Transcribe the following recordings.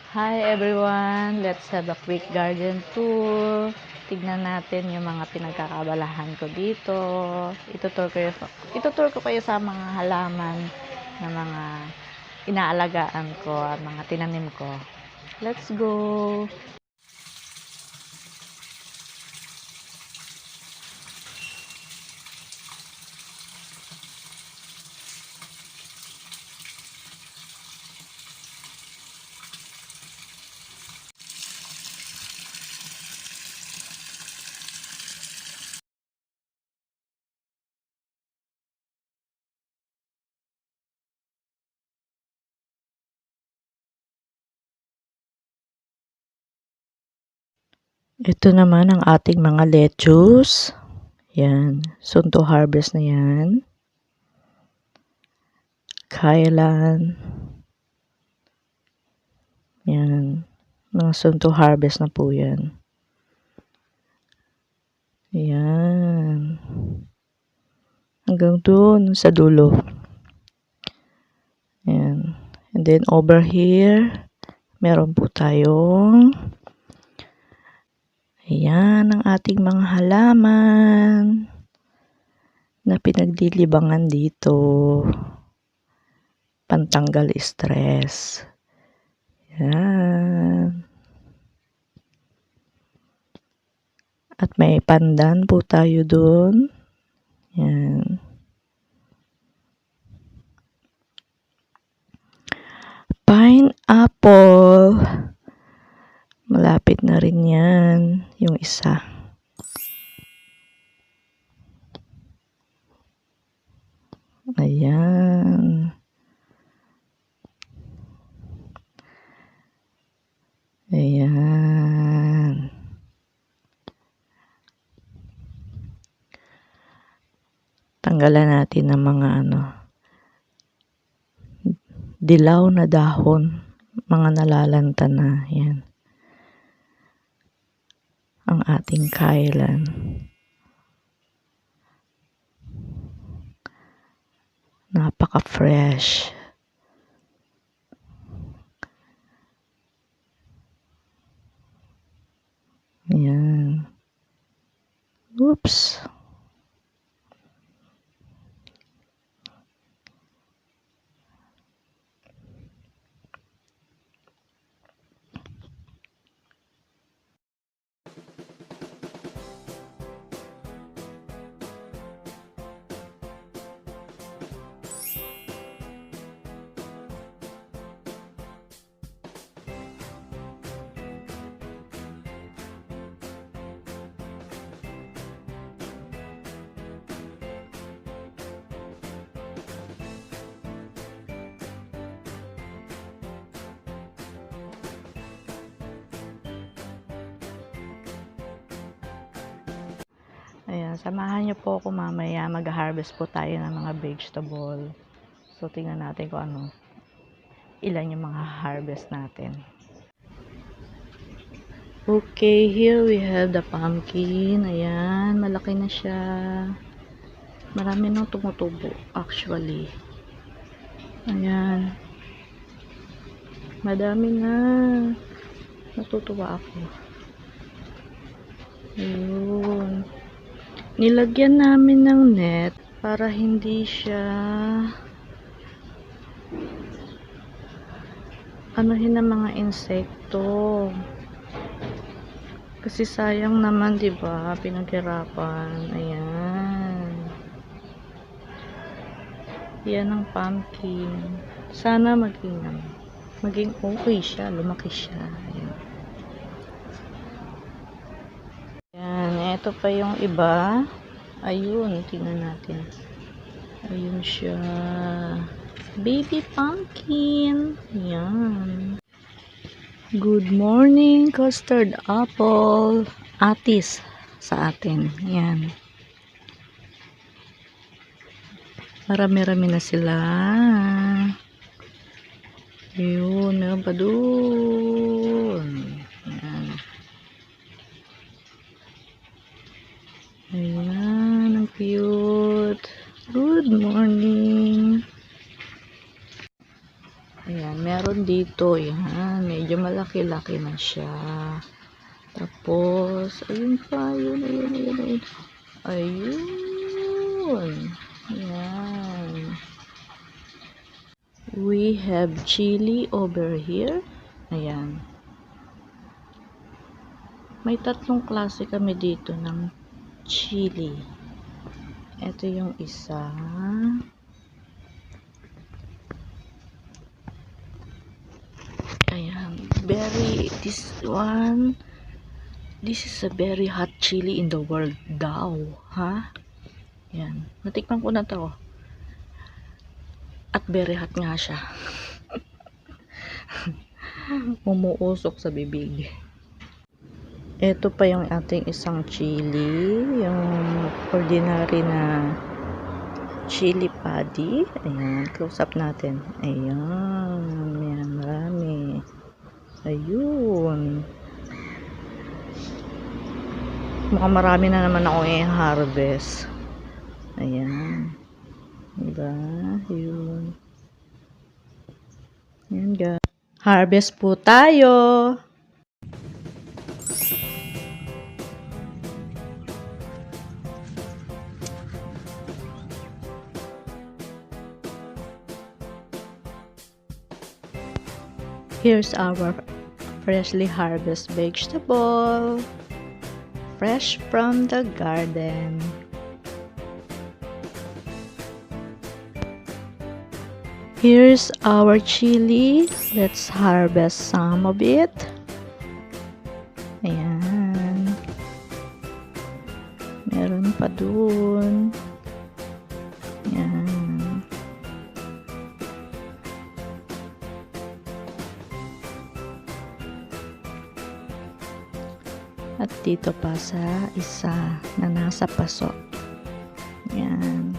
Hi everyone! Let's have a quick garden tour. Tignan natin yung mga pinagkakabalahan ko dito. Itutur ko kayo sa mga halaman na mga inaalagaan ko at mga tinanim ko. Let's go! Ito naman ang ating mga lettuce. Yan. Soon to harvest na yan. Kailan. Yan. Mga soon to harvest na po yan. Yan. Hanggang doon sa dulo. Yan. And then over here, meron po tayong ayan ang ating mga halaman na pinaglilibangan dito. Pantanggal stress. Yan. At may pandan po tayo doon. Yan. Pineapple. Malapit na rin yan. Yung isa. Ayan. Ayan. Tanggalan natin ng mga dilaw na dahon, mga nalalanta na. Yan. Ang ating kailan. Napaka-fresh. Yan. Oops. Ayan, samahan niyo po ako mamaya. Mag-harvest po tayo ng mga vegetable. So, tingnan natin kung ilan yung mga harvest natin. Okay, here we have the pumpkin. Ayan, malaki na siya. Marami nang tumutubo, actually. Ayan. Madami na. Natutuwa ako. Ayun. Nilagyan namin ng net para hindi siya anuhin ng mga insekto. Kasi sayang naman, 'di ba? Pinaghirapan. Ayan. Yan ang pumpkin. Sana maging okay siya, lumaki siya. Ayan. Ito pa yung iba. Ayun, tingnan natin. Ayun siya. Baby pumpkin. Yan. Good morning, custard apple. Atis sa atin. Yan. Marami-rami na sila. Ayun, meron pa doon. Yan. Ayan, ang cute. Good morning. Ayan, meron dito. Ayan, medyo malaki-laki na siya. Tapos, ayun pa, ayun. Ayun. Ayan. We have chili over here. Ayan. May tatlong klase kami dito ng chili. Ito yung isa. Ayan. This one. This is a very hot chili in the world daw. Ha? Ayan. Natikman ko na to. At very hot nga siya. Umuusok sa bibig. Ito pa yung ating isang chili. Yung ordinary na chili paddy. Ayan. Close up natin. Ayan. Ayan. Marami. Ayun. Mukhang marami na naman ako i-harvest. Ayan. Diba? Yun. Ayan guys. Harvest po tayo. Here's our freshly harvested vegetable. Fresh from the garden. Here's our chili. Let's harvest some of it. Ayan. Meron pa dun. Ayan. At dito pa sa isa na nasa paso. Ayan.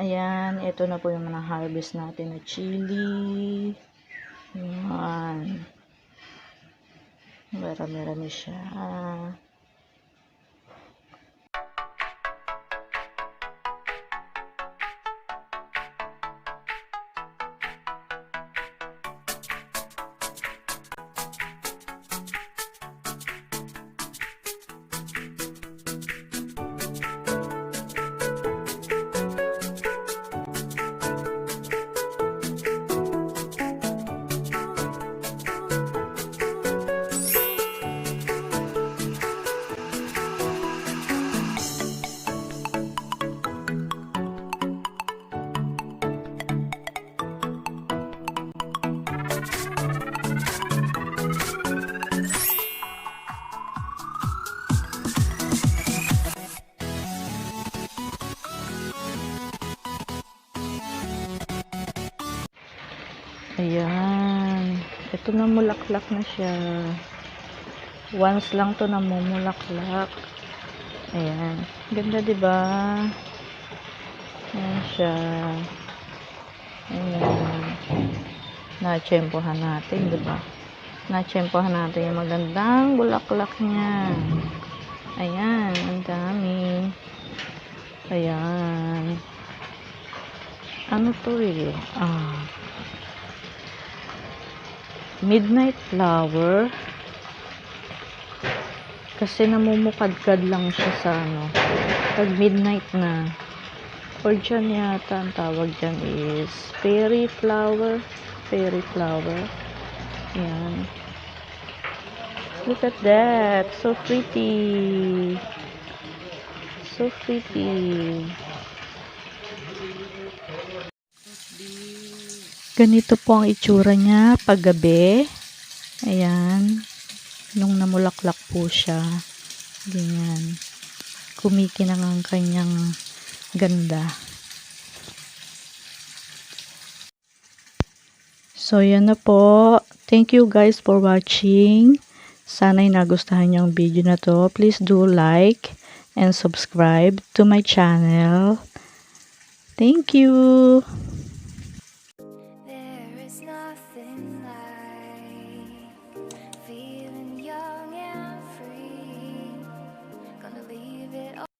Ayan, ito na po yung mga harvest natin na chili. Ayan. Marami-rami siya. Ayan. Ito na mulaklak na siya. Once lang to na mumulaklak. Ayan. Ganda, diba? Ayan siya. Ayan. Na-tsempohan natin, diba? Na-tsempohan natin yung magandang bulaklak niya. Ayan. Ang dami. Ayan. Ano to eh? Midnight flower. Kasi namumukadkad lang siya sa pag midnight na. Or dyan yata ang tawag dyan is fairy flower. Fairy flower. Ayan. Look at that. So pretty. So pretty. Ganito po ang itsura niya paggabi. Ayan. Nung namulaklak po siya. Ganyan. Kumikinang ang kanyang ganda. So, yan na po. Thank you guys for watching. Sana'y nagustuhan niyo ang video na to. Please do like and subscribe to my channel. Thank you.